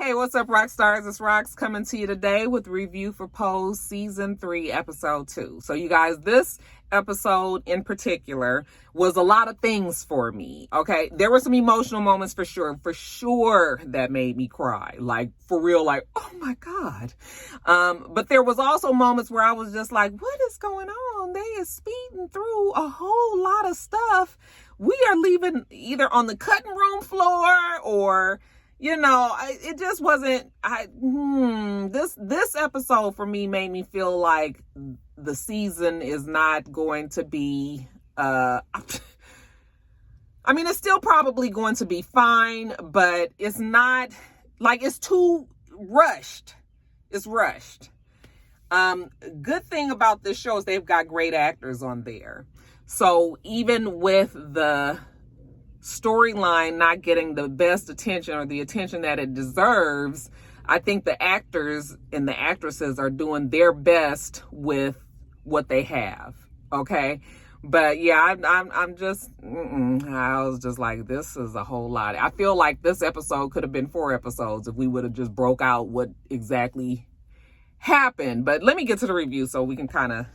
Hey, what's up, rock stars? It's Rox coming to you today with review for Pose Season 3, Episode 2. So you guys, this episode in particular was a lot of things for me, okay? There were some emotional moments for sure that made me cry. Like, for real, like, oh my God. But there was also moments where I was just like, what is going on? They is speeding through a whole lot of stuff. We are leaving either on the cutting room floor or... You know, it just wasn't, this episode for me made me feel like the season is not going to be, I mean, it's still probably going to be fine, but it's not, like, it's too rushed. It's rushed. Good thing about this show is they've got great actors on there. So even with the storyline not getting the best attention or the attention that it deserves, I think the actors and the actresses are doing their best with what they have. Okay. But yeah, I'm just, I was just like, this is a whole lot. I feel like this episode could have been 4 episodes if we would have just broke out what exactly happened. But let me get to the review so we can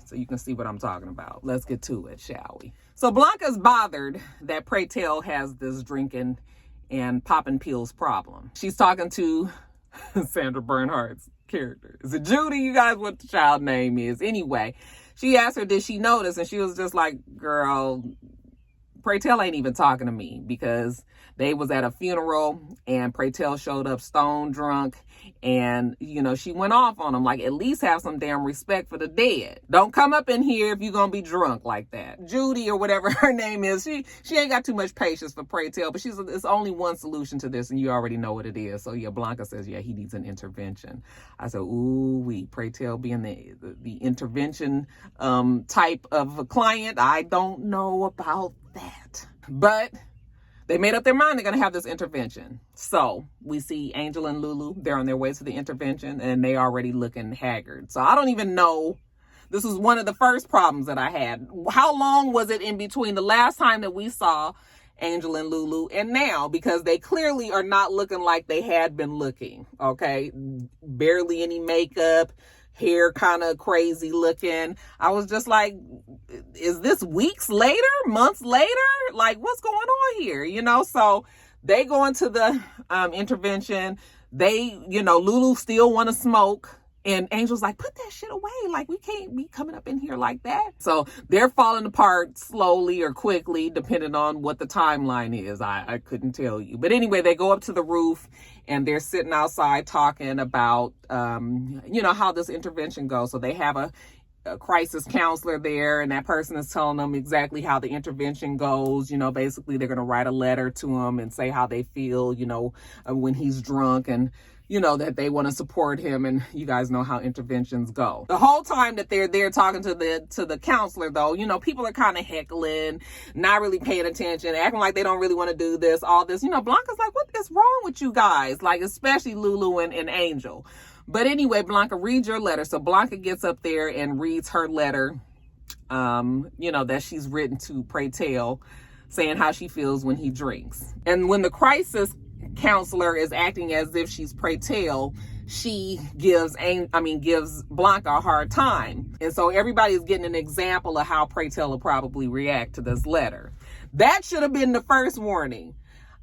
so you can see what I'm talking about. Let's get to it, shall we? So Blanca's bothered that Pray Tell has this drinking and popping pills problem. She's talking to Sandra Bernhardt's character. Is it Judy? You guys, what the child name is? Anyway, she asked her, did she notice? And she was just like, girl, Pray Tell ain't even talking to me, because they was at a funeral and Pray Tell showed up stone drunk, and, you know, she went off on him. Like, at least have some damn respect for the dead. Don't come up in here if you're gonna be drunk like that. Judy, or whatever her name is, she ain't got too much patience for Pray Tell, but it's only one solution to this, and you already know what it is. So yeah, Blanca says, yeah, he needs an intervention. I said, ooh, Pray Tell being the intervention type of a client, I don't know about that. But they made up their mind they're going to have this intervention. So we see Angel and Lulu. They're on their way to the intervention, and they already looking haggard. So I don't even know. This was one of the first problems that I had. How long was it in between the last time that we saw Angel and Lulu and now? Because they clearly are not looking like they had been looking. Okay. Barely any makeup. Hair kind of crazy looking. I was just like, is this weeks later, months later? Like, what's going on here? You know, so they go into the intervention. They, you know, Lulu still want to smoke. And Angel's like, put that shit away. Like, we can't be coming up in here like that. So they're falling apart slowly or quickly, depending on what the timeline is. I couldn't tell you. But anyway, they go up to the roof and they're sitting outside talking about, you know, how this intervention goes. So they have a crisis counselor there, and that person is telling them exactly how the intervention goes. You know, basically they're going to write a letter to him and say how they feel, you know, when he's drunk, and you know, that they want to support him, and you guys know how interventions go. The whole time that they're there talking to the counselor, though, you know, people are kind of heckling, not really paying attention, acting like they don't really want to do this, all this. You know, Blanca's like, what is wrong with you guys? Like, especially Lulu and Angel. But anyway, Blanca, read your letter. So Blanca gets up there and reads her letter, you know, that she's written to Pray Tell, saying how she feels when he drinks. And when the crisis counselor is acting as if she's Pray Tell, she gives Blanca a hard time. And so everybody's getting an example of how Pray Tell will probably react to this letter. That should have been the first warning.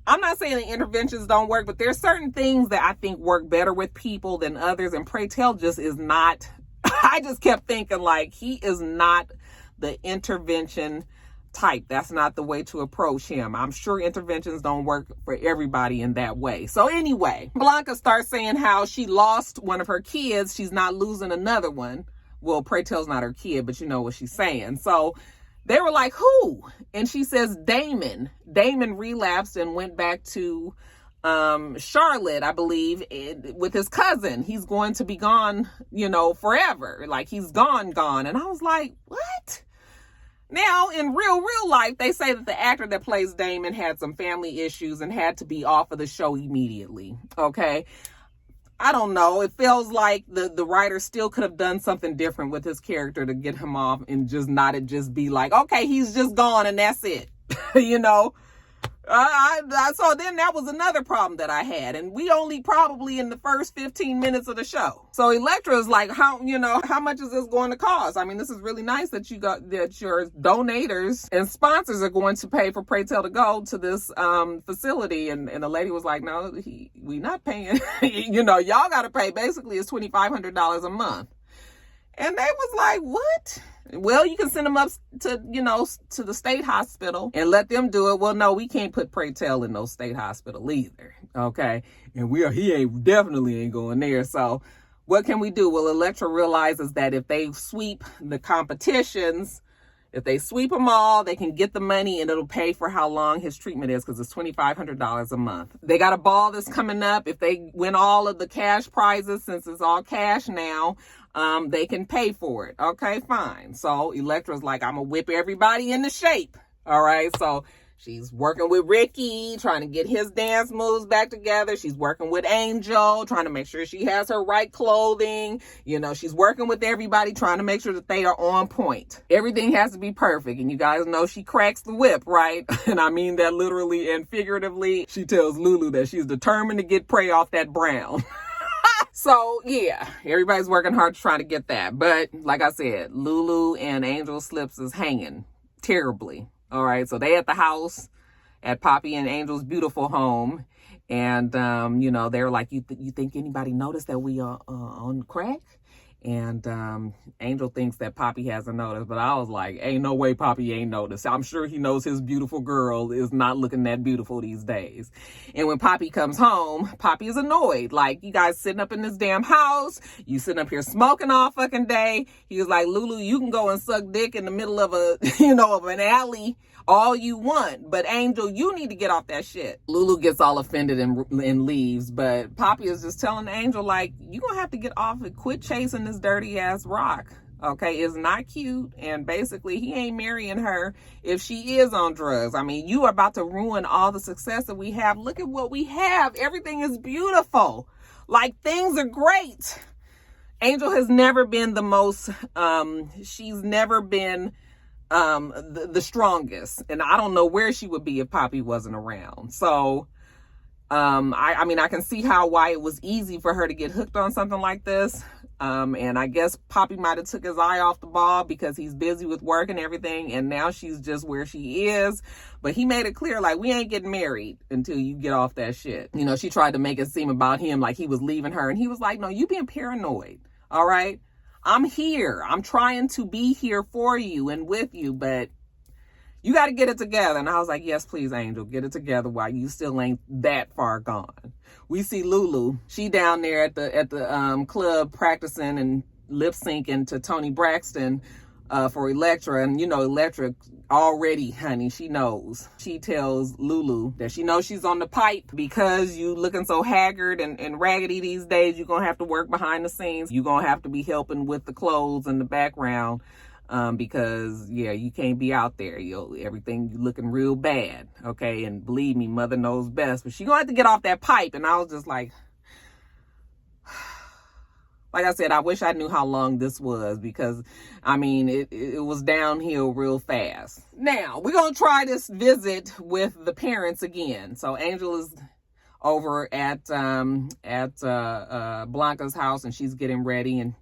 I'm not saying the interventions don't work, but there's certain things that I think work better with people than others. And Pray Tell just is not, I just kept thinking, like, he is not the intervention type. That's not the way to approach him. I'm sure interventions don't work for everybody in that way. So anyway, Blanca starts saying how she lost one of her kids. She's not losing another one. Well, Pray Tell's not her kid, but you know what she's saying. So they were like, who? And she says, Damon. Damon relapsed and went back to Charlotte, I believe, with his cousin. He's going to be gone, you know, forever. Like, he's gone. And I was like, what? Now, in real life, they say that the actor that plays Damon had some family issues and had to be off of the show immediately. Okay. I don't know. It feels like the writer still could have done something different with his character to get him off, and just not just be like, okay, he's just gone and that's it. You know, So then that was another problem that I had, and we only probably in the first 15 minutes of the show. So Electra's like, how much is this going to cost? I mean, this is really nice that your donators and sponsors are going to pay for Pray Tell to go to this facility. And the lady was like, no, we not paying. Y'all got to pay. Basically, it's $2,500 a month. And they was like, what? Well, you can send them up to, to the state hospital and let them do it. Well, no, we can't put Pray Tell in no state hospital either. Okay. And he definitely ain't going there. So what can we do? Well, Electra realizes that if they sweep the competitions, if they sweep them all, they can get the money and it'll pay for how long his treatment is, because it's $2,500 a month. They got a ball that's coming up. If they win all of the cash prizes, since it's all cash now, they can pay for it. Okay, fine. So Electra's like, I'm going to whip everybody into shape. All right. So she's working with Ricky, trying to get his dance moves back together. She's working with Angel, trying to make sure she has her right clothing. She's working with everybody, trying to make sure that they are on point. Everything has to be perfect. And you guys know she cracks the whip, right? And I mean that literally and figuratively. She tells Lulu that she's determined to get Prey off that brown. So, yeah, everybody's working hard to try to get that. But like I said, Lulu and Angel Slips is hanging terribly. All right, so they at the house at Poppy and Angel's beautiful home. And, they're like, you think anybody noticed that we are on crack? And Angel thinks that Poppy hasn't noticed. But I was like, ain't no way Poppy ain't noticed. I'm sure he knows his beautiful girl is not looking that beautiful these days. And when Poppy comes home, Poppy is annoyed. Like, you guys sitting up in this damn house. You sitting up here smoking all fucking day. He was like, Lulu, you can go and suck dick in the middle of of an alley all you want. But Angel, you need to get off that shit. Lulu gets all offended and leaves. But Poppy is just telling Angel, like, you gonna have to get off and quit chasing this dirty ass rock. Okay, it's not cute. And basically, he ain't marrying her if she is on drugs. I mean, you are about to ruin all the success that we have. Look at what we have. Everything is beautiful. Like, things are great. Angel has never been the most, she's never been the strongest. And I don't know where she would be if Poppy wasn't around. So, I can see why it was easy for her to get hooked on something like this. And I guess Poppy might have took his eye off the ball because he's busy with work and everything. And now she's just where she is. But he made it clear, like, we ain't getting married until you get off that shit. She tried to make it seem about him like he was leaving her. And he was like, no, you being paranoid. All right. I'm here. I'm trying to be here for you and with you, but you got to get it together. And I was like, yes, please, Angel, get it together while you still ain't that far gone. We see Lulu. She down there at the club practicing and lip syncing to Toni Braxton for Electra. And, Electra already, honey, she knows. She tells Lulu that she knows she's on the pipe because you looking so haggard and raggedy these days. You're going to have to work behind the scenes. You're going to have to be helping with the clothes in the background. Because you can't be out there. Everything looking real bad. Okay. And believe me, mother knows best, but she gonna have to get off that pipe. And I was just like I said, I wish I knew how long this was, because it was downhill real fast. Now we're going to try this visit with the parents again. So Angel is over at Blanca's house and she's getting ready, and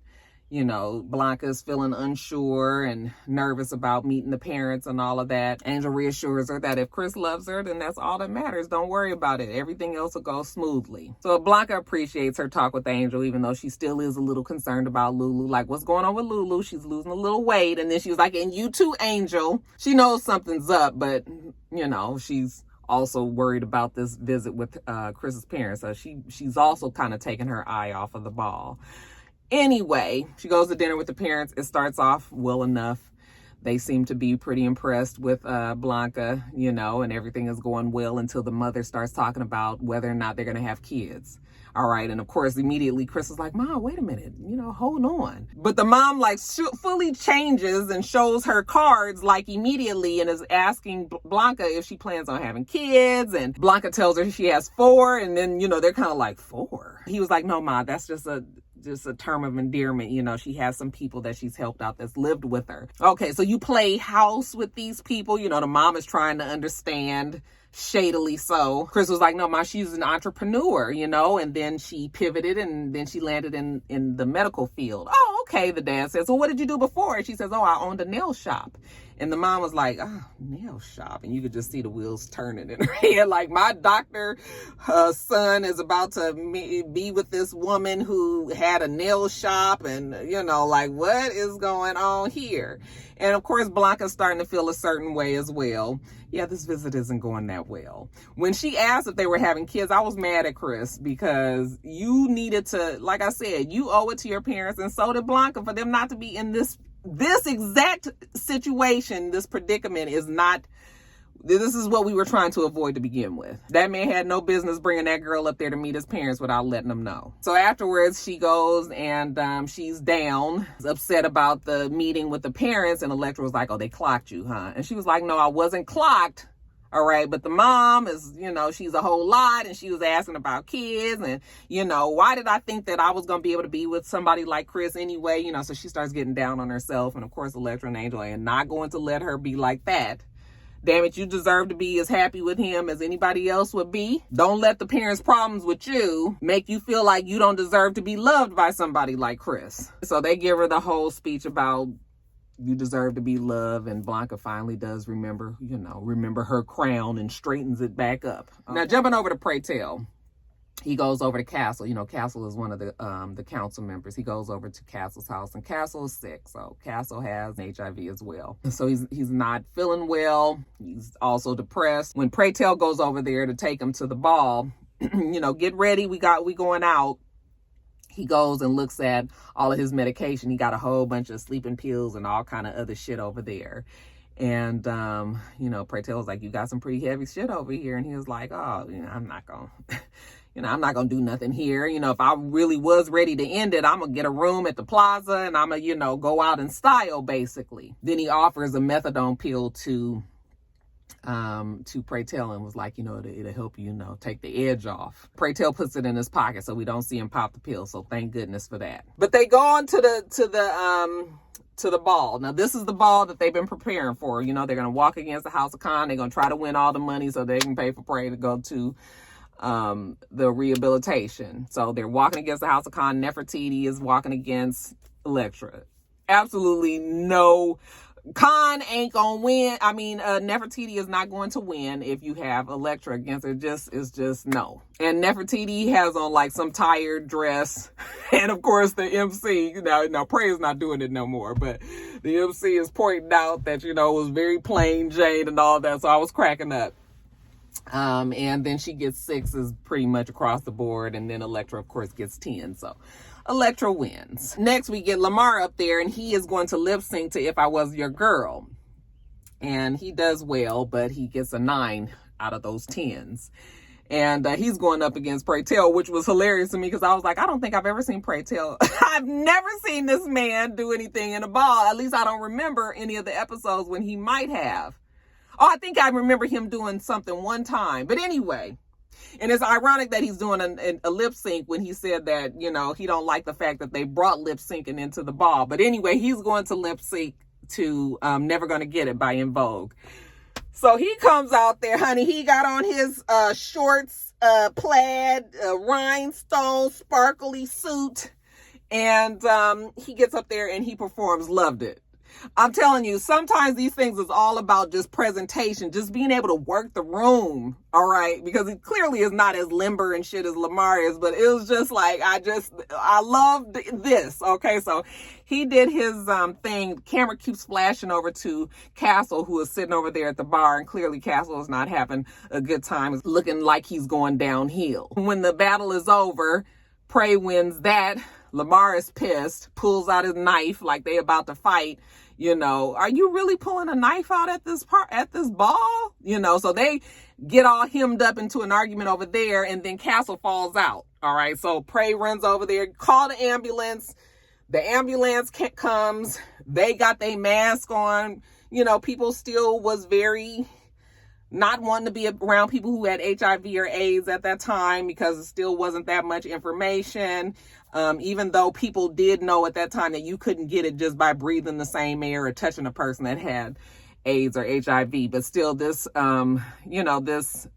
Blanca's feeling unsure and nervous about meeting the parents and all of that. Angel reassures her that if Chris loves her, then that's all that matters. Don't worry about it. Everything else will go smoothly. So Blanca appreciates her talk with Angel, even though she still is a little concerned about Lulu. Like, what's going on with Lulu? She's losing a little weight. And then she was like, and you too, Angel. She knows something's up, but, she's also worried about this visit with Chris's parents. So she's also kind of taking her eye off of the ball. Anyway, she goes to dinner with the parents. It starts off well enough. They seem to be pretty impressed with Blanca, and everything is going well until the mother starts talking about whether or not they're going to have kids. All right. And of course, immediately Chris is like, Mom, wait a minute, hold on. But the mom fully changes and shows her cards immediately and is asking Blanca if she plans on having kids. And Blanca tells her she has 4. And then, they're kind of like, 4? He was like, no, Ma, that's just just a term of endearment. You know, she has some people that she's helped out that's lived with her. Okay, so you play house with these people. You know, the mom is trying to understand, shadily so. Chris was like, no, Ma, she's an entrepreneur, you know, and then she pivoted and then she landed in the medical field. Oh, okay, the dad says. So what did you do before? And she says, oh, I owned a nail shop. And the mom was like, oh, nail shop. And you could just see the wheels turning in her head. Like, my doctor son is about to be with this woman who had a nail shop. And, you know, like, what is going on here? And, of course, Blanca's starting to feel a certain way as well. Yeah, this visit isn't going that well. When she asked if they were having kids, I was mad at Chris because you needed to, like I said, you owe it to your parents, and so did Blanca, for them not to be in this exact situation. This predicament is not, this is what we were trying to avoid to begin with. That man had no business bringing that girl up there to meet his parents without letting them know. So afterwards, she goes and she's down, upset about the meeting with the parents. And Electra was like, oh, they clocked you, huh? And she was like, no, I wasn't clocked. All right. But the mom is, you know, she's a whole lot. And she was asking about kids. And, you know, why did I think that I was going to be able to be with somebody like Chris anyway? You know, so she starts getting down on herself. And of course, Electra and Angel are not going to let her be like that. Damn it, you deserve to be as happy with him as anybody else would be. Don't let the parents' problems with you make you feel like you don't deserve to be loved by somebody like Chris. So they give her the whole speech about you deserve to be loved, and Blanca finally does remember her crown and straightens it back up. Okay. Now, jumping over to Pray Tell. He goes over to Castle. You know, Castle is one of the council members. He goes over to Castle's house, and Castle is sick. So Castle has HIV as well. So he's not feeling well. He's also depressed. When Pray Tell goes over there to take him to the ball, you know, get ready. We going out. He goes and looks at all of his medication. He got a whole bunch of sleeping pills and all kind of other shit over there. And, you know, Pray Tell was like, you got some pretty heavy shit over here. And he was like, oh, you know, I'm not going to do nothing here. You know, if I really was ready to end it, I'm going to get a room at the plaza and I'm going to, you know, go out in style, basically. Then he offers a methadone pill to Pray Tell and was like, you know, it'll help you, you know, take the edge off. Pray Tell puts it in his pocket so we don't see him pop the pill. So thank goodness for that. But they go on to the ball. Now, this is the ball that they've been preparing for. You know, they're going to walk against the House of Con. They're going to try to win all the money so they can pay for Pray to go to the rehabilitation. So they're walking against the House of Con. Nefertiti is walking against Electra. Absolutely no. Con ain't gonna win. I mean, Nefertiti is not going to win if you have Electra against her. It's just no. And Nefertiti has on like some tired dress. And of course the MC, now Pray is not doing it no more, but the MC is pointing out that, you know, it was very plain Jane and all that. So I was cracking up. And then she gets 6s pretty much across the board. And then Electra, of course, gets 10. So Electra wins. Next, we get Lamar up there, and he is going to lip sync to If I Was Your Girl. And he does well, but he gets a 9 out of those 10s. And he's going up against Pray Tell, which was hilarious to me because I was like, I don't think I've ever seen Pray Tell. I've never seen this man do anything in a ball. At least I don't remember any of the episodes when he might have. Oh, I think I remember him doing something one time. But anyway, and it's ironic that he's doing a lip sync when he said that, you know, he don't like the fact that they brought lip syncing into the ball. But anyway, he's going to lip sync to Never Gonna Get It by In Vogue. So he comes out there, honey. He got on his shorts, plaid, rhinestone, sparkly suit. And he gets up there and he performs Loved It. I'm telling you, sometimes these things is all about just presentation, just being able to work the room, all right? Because he clearly is not as limber and shit as Lamar is, but it was just like, I loved this, okay? So he did his thing. Camera keeps flashing over to Castle, who is sitting over there at the bar, and clearly Castle is not having a good time. It's looking like he's going downhill. When the battle is over, Pray wins that. Lamar is pissed, pulls out his knife like they about to fight. You know, are you really pulling a knife out at this ball? You know, so they get all hemmed up into an argument over there, and then Castle falls out. All right, so Pray runs over there, call the ambulance. The ambulance comes. They got their mask on. You know, people still was very not wanting to be around people who had HIV or AIDS at that time because it still wasn't that much information. Even though people did know at that time that you couldn't get it just by breathing the same air or touching a person that had AIDS or HIV. But still, this, this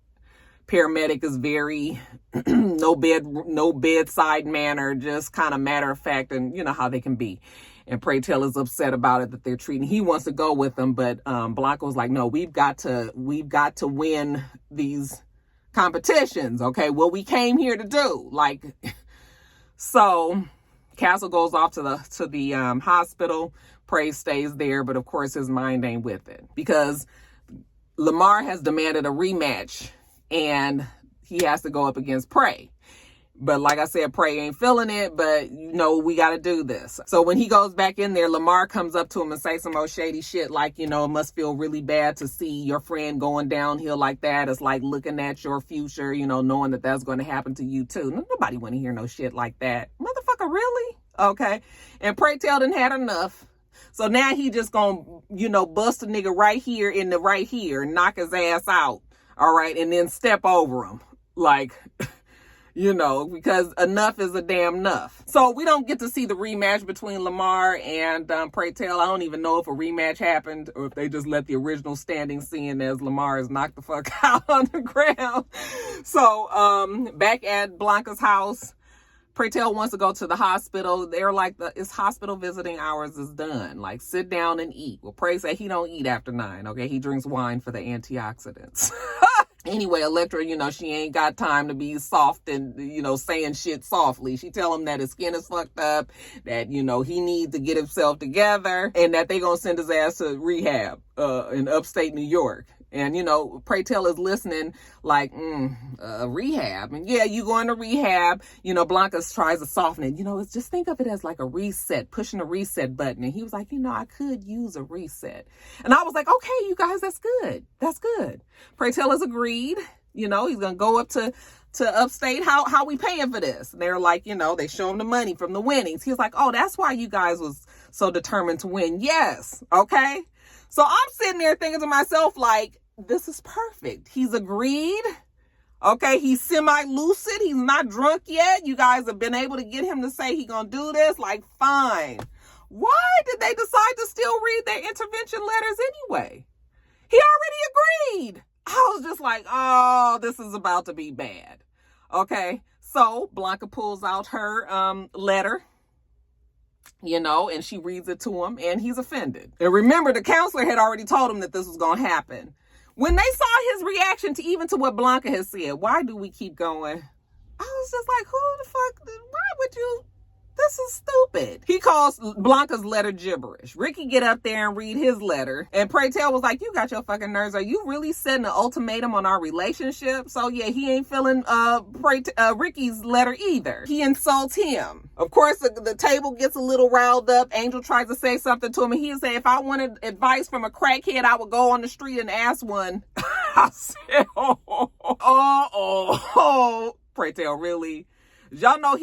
paramedic is very no bedside manner, just kind of matter of fact, and you know how they can be. And Pray Tell is upset about it that they're treating. He wants to go with them, but Blanca was like, no, we've got to win these competitions. Okay, what we came here to do. Like, so Castle goes off to the hospital. Pray stays there, but of course his mind ain't with it because Lamar has demanded a rematch. And he has to go up against Pray. But like I said, Pray ain't feeling it, but we got to do this. So when he goes back in there, Lamar comes up to him and say some old shady shit like, it must feel really bad to see your friend going downhill like that. It's like looking at your future, knowing that that's going to happen to you too. Nobody want to hear no shit like that. Motherfucker, really? Okay. And Pray Tell done had enough. So now he just gonna, bust a nigga right here in the right here and knock his ass out. All right. And then step over him. Like, because enough is a damn enough. So we don't get to see the rematch between Lamar and Pray Tell. I don't even know if a rematch happened or if they just let the original standing scene as Lamar is knocked the fuck out on the ground. So back at Blanca's house, Pray Tell wants to go to the hospital. They're like, his hospital visiting hours is done. Like, sit down and eat. Well, Pray said he don't eat after 9, okay? He drinks wine for the antioxidants. Anyway, Electra, she ain't got time to be soft and, saying shit softly. She tell him that his skin is fucked up, that, he needs to get himself together, and that they gonna send his ass to rehab in upstate New York. And, Pray Tell is listening like, rehab. And yeah, you going to rehab. Blanca tries to soften it. It's just think of it as like a reset, pushing a reset button. And he was like, I could use a reset. And I was like, okay, you guys, that's good. That's good. Pray Tell has agreed. He's going to go up to upstate. How we paying for this? And they're like, they show him the money from the winnings. He's like, oh, that's why you guys was so determined to win. Yes. Okay. So I'm sitting there thinking to myself, like, this is perfect. He's agreed. Okay, he's semi-lucid. He's not drunk yet. You guys have been able to get him to say he's going to do this. Like, fine. Why did they decide to still read their intervention letters anyway? He already agreed. I was just like, oh, this is about to be bad. Okay, so Blanca pulls out her letter. And she reads it to him, and he's offended. And remember, the counselor had already told him that this was going to happen. When they saw his reaction to what Blanca has said, why do we keep going? I was just like, who the fuck, why would you? This is stupid. He calls Blanca's letter gibberish. Ricky get up there and read his letter. And Pray Tell was like, you got your fucking nerves. Are you really setting an ultimatum on our relationship? So yeah, he ain't feeling Ricky's letter either. He insults him. Of course, the table gets a little riled up. Angel tries to say something to him. And he say, if I wanted advice from a crackhead, I would go on the street and ask one. I said, Pray Tell, really? Y'all know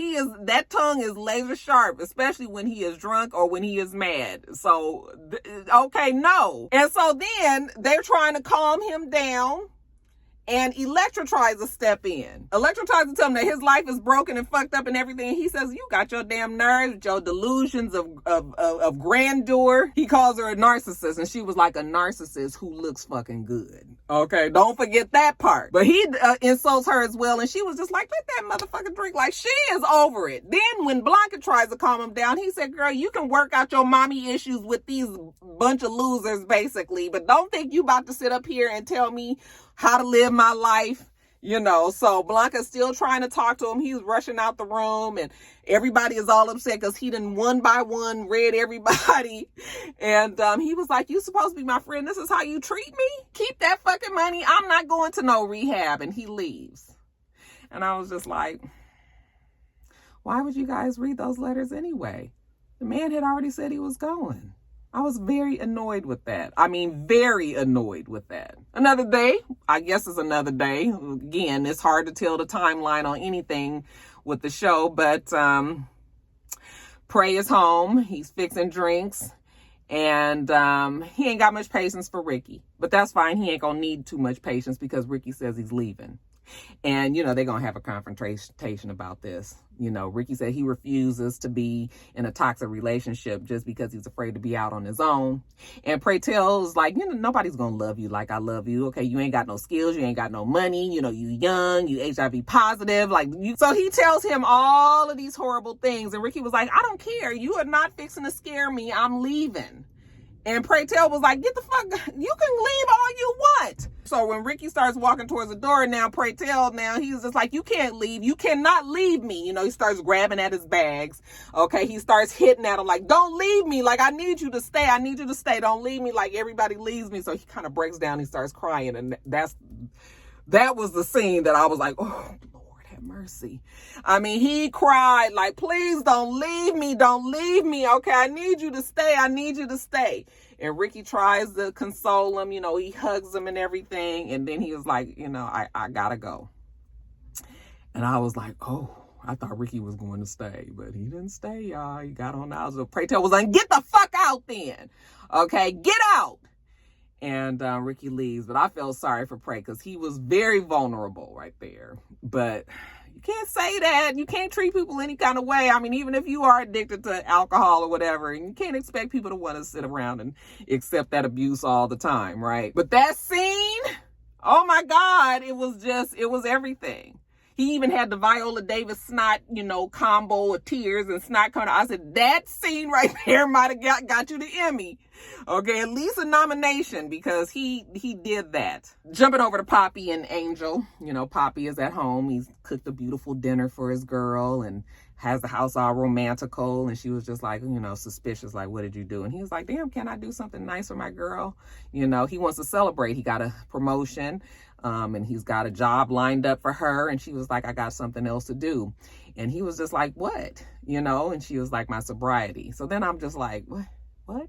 that tongue is laser sharp, especially when he is drunk or when he is mad. So, okay, no. And so then they're trying to calm him down. And Electra tries to step in. Electra tries to tell him that his life is broken and fucked up and everything. And he says, you got your damn nerves, your delusions of grandeur. He calls her a narcissist. And she was like, a narcissist who looks fucking good. Okay, don't forget that part. But he insults her as well. And she was just like, let that motherfucker drink. Like, she is over it. Then when Blanca tries to calm him down, he said, girl, you can work out your mommy issues with these bunch of losers, basically. But don't think you about to sit up here and tell me how to live my life, So Blanca's still trying to talk to him. He's rushing out the room and everybody is all upset because he done one by one read everybody. And he was like, you supposed to be my friend. This is how you treat me? Keep that fucking money. I'm not going to no rehab. And he leaves. And I was just like, why would you guys read those letters anyway? The man had already said he was going. I was very annoyed with that. I mean, very annoyed with that. Another day, I guess it's another day. Again, it's hard to tell the timeline on anything with the show, but Pray is home. He's fixing drinks. And he ain't got much patience for Ricky. But that's fine. He ain't going to need too much patience because Ricky says he's leaving. And, they're going to have a confrontation about this. Ricky said he refuses to be in a toxic relationship just because he's afraid to be out on his own. And Pray Tell is like, nobody's going to love you like I love you. Okay, you ain't got no skills. You ain't got no money. You young, you HIV positive. So he tells him all of these horrible things. And Ricky was like, I don't care. You are not fixing to scare me. I'm leaving. And Pray Tell was like, get the fuck, you can leave all you want. So when Ricky starts walking towards the door, now Pray Tell, he's just like, you can't leave. You cannot leave me. He starts grabbing at his bags. Okay, he starts hitting at him like, don't leave me. Like, I need you to stay. I need you to stay. Don't leave me like everybody leaves me. So he kind of breaks down. He starts crying. And that was the scene that I was like, oh, mercy. I mean, he cried like, please don't leave me. Don't leave me. Okay, I need you to stay. I need you to stay. And Ricky tries to console him. He hugs him and everything. And then he was like, I gotta go. And I was like, oh, I thought Ricky was going to stay, but he didn't stay, y'all. He got on out. So Pray Tell was like, get the fuck out then. Okay, get out. And Ricky leaves, but I felt sorry for Pray because he was very vulnerable right there. But you can't say that. You can't treat people any kind of way. I mean, even if you are addicted to alcohol or whatever, and you can't expect people to want to sit around and accept that abuse all the time, right? But that scene, oh my God, it was everything. He even had the Viola Davis snot, combo of tears and snot coming. I said, that scene right there might have got you the Emmy. Okay, at least a nomination because he did that. Jumping over to Poppy and Angel. Poppy is at home. He's cooked a beautiful dinner for his girl and has the house all romantical. And she was just like, suspicious, like, what did you do? And he was like, damn, can I do something nice for my girl? He wants to celebrate. He got a promotion. And he's got a job lined up for her. And she was like, I got something else to do. And he was just like, what? And she was like, my sobriety. So then I'm just like, what?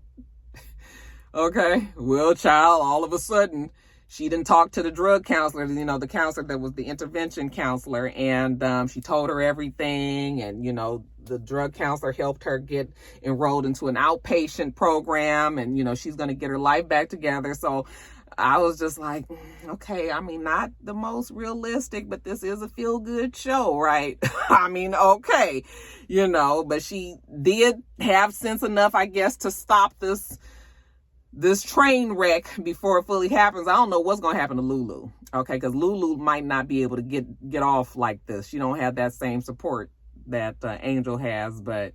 Okay. Well, child, all of a sudden, she didn't talk to the drug counselor, the counselor that was the intervention counselor. And she told her everything. And, the drug counselor helped her get enrolled into an outpatient program. And, she's going to get her life back together. So I was just like, okay, I mean, not the most realistic, but this is a feel-good show, right? I mean, okay, but she did have sense enough, I guess, to stop this train wreck before it fully happens. I don't know what's going to happen to Lulu, okay, because Lulu might not be able to get off like this. She don't have that same support that Angel has, but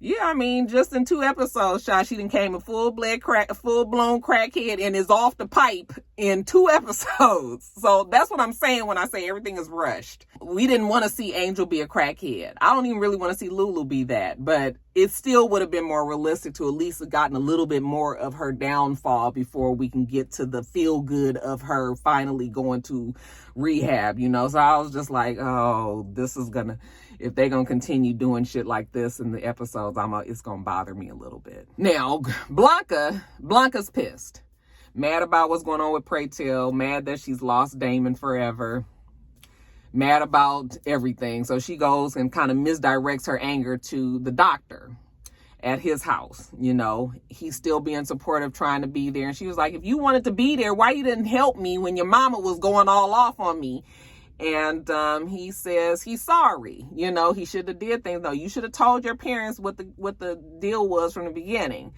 yeah, I mean, just in 2 episodes, she done came a full-blown crackhead and is off the pipe in 2 episodes. So that's what I'm saying when I say everything is rushed. We didn't want to see Angel be a crackhead. I don't even really want to see Lulu be that, but it still would have been more realistic to at least have gotten a little bit more of her downfall before we can get to the feel good of her finally going to rehab, So I was just like, oh, this is gonna, if they're gonna continue doing shit like this in the episodes, it's gonna bother me a little bit. Now, Blanca's pissed. Mad about what's going on with Pray Tell, mad that she's lost Damon forever, mad about everything. So she goes and kind of misdirects her anger to the doctor at his house. He's still being supportive, trying to be there. And she was like, if you wanted to be there, why you didn't help me when your mama was going all off on me? And he says he's sorry. He should have did things. No, you should have told your parents what the deal was from the beginning.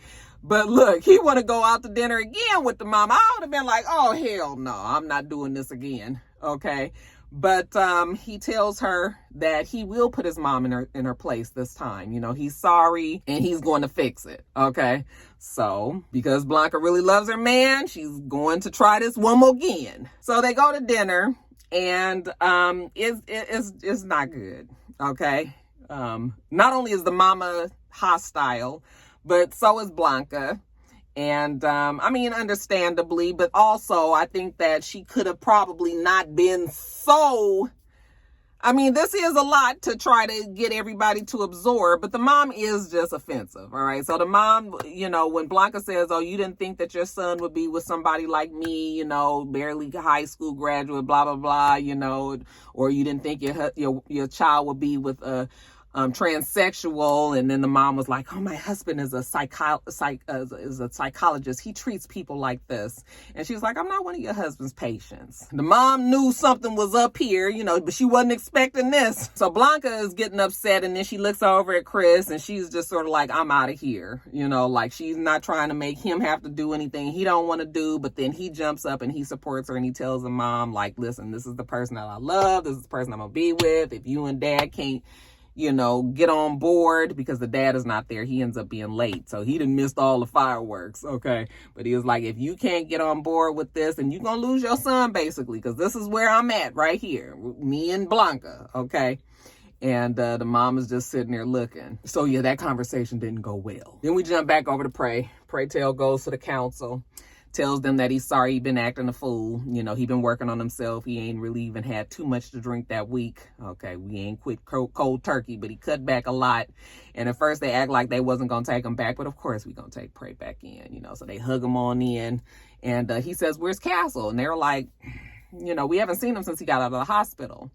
But look, he want to go out to dinner again with the mama. I would have been like, oh, hell no, I'm not doing this again. Okay. But he tells her that he will put his mom in her place this time. He's sorry and he's going to fix it. Okay. So because Blanca really loves her man, she's going to try this one more again. So they go to dinner and it's not good. Okay. Not only is the mama hostile, but so is Blanca. And, I mean, understandably, but also I think that she could have probably not been so, I mean, this is a lot to try to get everybody to absorb, but the mom is just offensive. All right. So the mom, when Blanca says, oh, you didn't think that your son would be with somebody like me, barely high school graduate, blah, blah, blah, or you didn't think your child would be with a transsexual. And then the mom was like, oh, my husband is a psychologist. He treats people like this. And she was like, I'm not one of your husband's patients. The mom knew something was up here, you know, but she wasn't expecting this. So Blanca is getting upset, and then she looks over at Chris, and she's just sort of like, I'm out of here. You know, like, she's not trying to make him have to do anything he don't want to do. But then he jumps up and he supports her, and he tells the mom, like, listen, this is the person that I love. This is the person I'm gonna be with. If you and dad can't, you know, get on board, because the dad is not there. He ends up being late. So he done missed all the fireworks. Okay. But he was like, if you can't get on board with this, and you're going to lose your son, basically, because this is where I'm at right here. Me and Blanca. Okay. And the mom is just sitting there looking. So yeah, that conversation didn't go well. Then we jump back over to Pray. Pray Tell goes to the council, tells them that he's sorry he been acting a fool. You know, he been working on himself. He ain't really even had too much to drink that week. Okay, we ain't quit cold turkey, but he cut back a lot. And at first they act like they wasn't going to take him back, but of course we going to take Pray back in, you know. So they hug him on in. And he says, where's Castle? And they're like, you know, we haven't seen him since he got out of the hospital.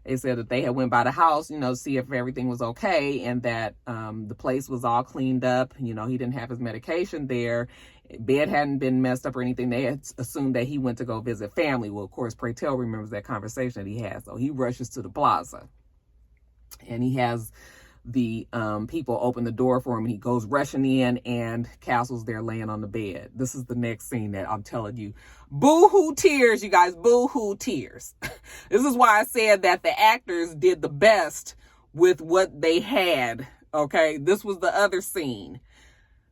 They said that they had went by the house, you know, to see if everything was okay, and that the place was all cleaned up. You know, he didn't have his medication there. Bed hadn't been messed up or anything. They had assumed that he went to go visit family. Well, of course, Pray Tell remembers that conversation that he had. So he rushes to the plaza, and he has the people open the door for him, and he goes rushing in, and Castle's there laying on the bed. This is the next scene that I'm telling you. Boo-hoo tears, you guys. Boo-hoo tears. This is why I said that the actors did the best with what they had. Okay, this was the other scene.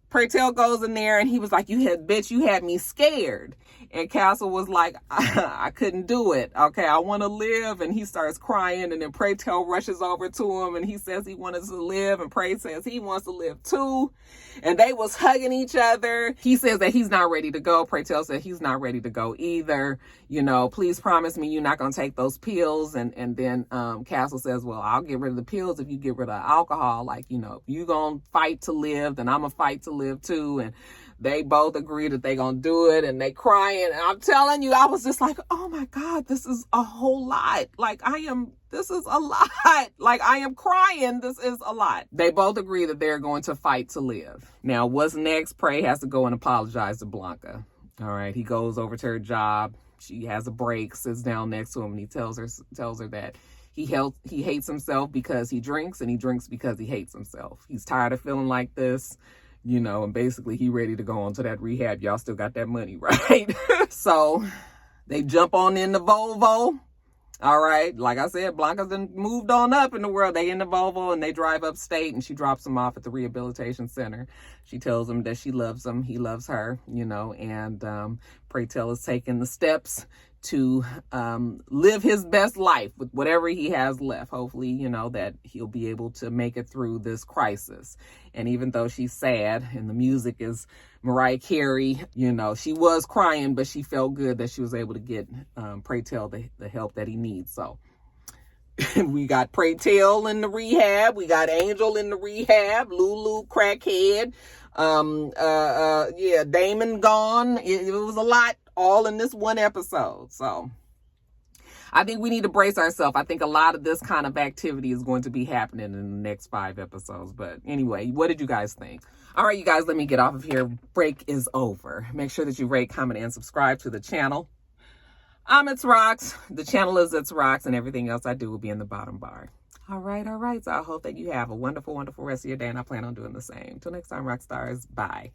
Pray Tell goes in there, and he was like, you had me scared. And Castle was like, I couldn't do it. Okay, I want to live. And he starts crying, and then Pray Tell rushes over to him, and he says he wanted to live, and Pray says he wants to live too. And they was hugging each other. He says that he's not ready to go. Pray Tell said he's not ready to go either. You know, please promise me you're not going to take those pills. And then Castle says, well, I'll get rid of the pills if you get rid of alcohol. Like, you know, if you going to fight to live, then I'm going to fight to live too. And they both agree that they gonna do it, and they crying. And I'm telling you, I was just like, oh my God, this is a whole lot. Like, this is a lot. Like, I am crying. This is a lot. They both agree that they're going to fight to live. Now, what's next? Pray has to go and apologize to Blanca. All right, he goes over to her job. She has a break, sits down next to him, and he tells her that he hates himself because he drinks, and he drinks because he hates himself. He's tired of feeling like this. You know, and basically he ready to go on to that rehab. Y'all still got that money, right? So they jump on in the Volvo. All right. Like I said, Blanca's done moved on up in the world. They in the Volvo, and they drive upstate, and she drops him off at the rehabilitation center. She tells him that she loves him. He loves her, you know, and Pray Tell is taking the steps to live his best life with whatever he has left. Hopefully, you know, that he'll be able to make it through this crisis. And even though she's sad and the music is Mariah Carey, you know, she was crying, but she felt good that she was able to get Pray Tell the help that he needs. So we got Pray Tell in the rehab. We got Angel in the rehab. Lulu crackhead. Yeah, Damon gone. It was a lot all in this one episode. So I think we need to brace ourselves. I think a lot of this kind of activity is going to be happening in the next 5 episodes. But anyway, what did you guys think? All right, you guys, let me get off of here. Break is over. Make sure that you rate, comment, and subscribe to the channel. I'm itsrox. The channel is itsrox, and everything else I do will be in the bottom bar. All right. So I hope that you have a wonderful, wonderful rest of your day, and I plan on doing the same. Till next time, rock stars. Bye.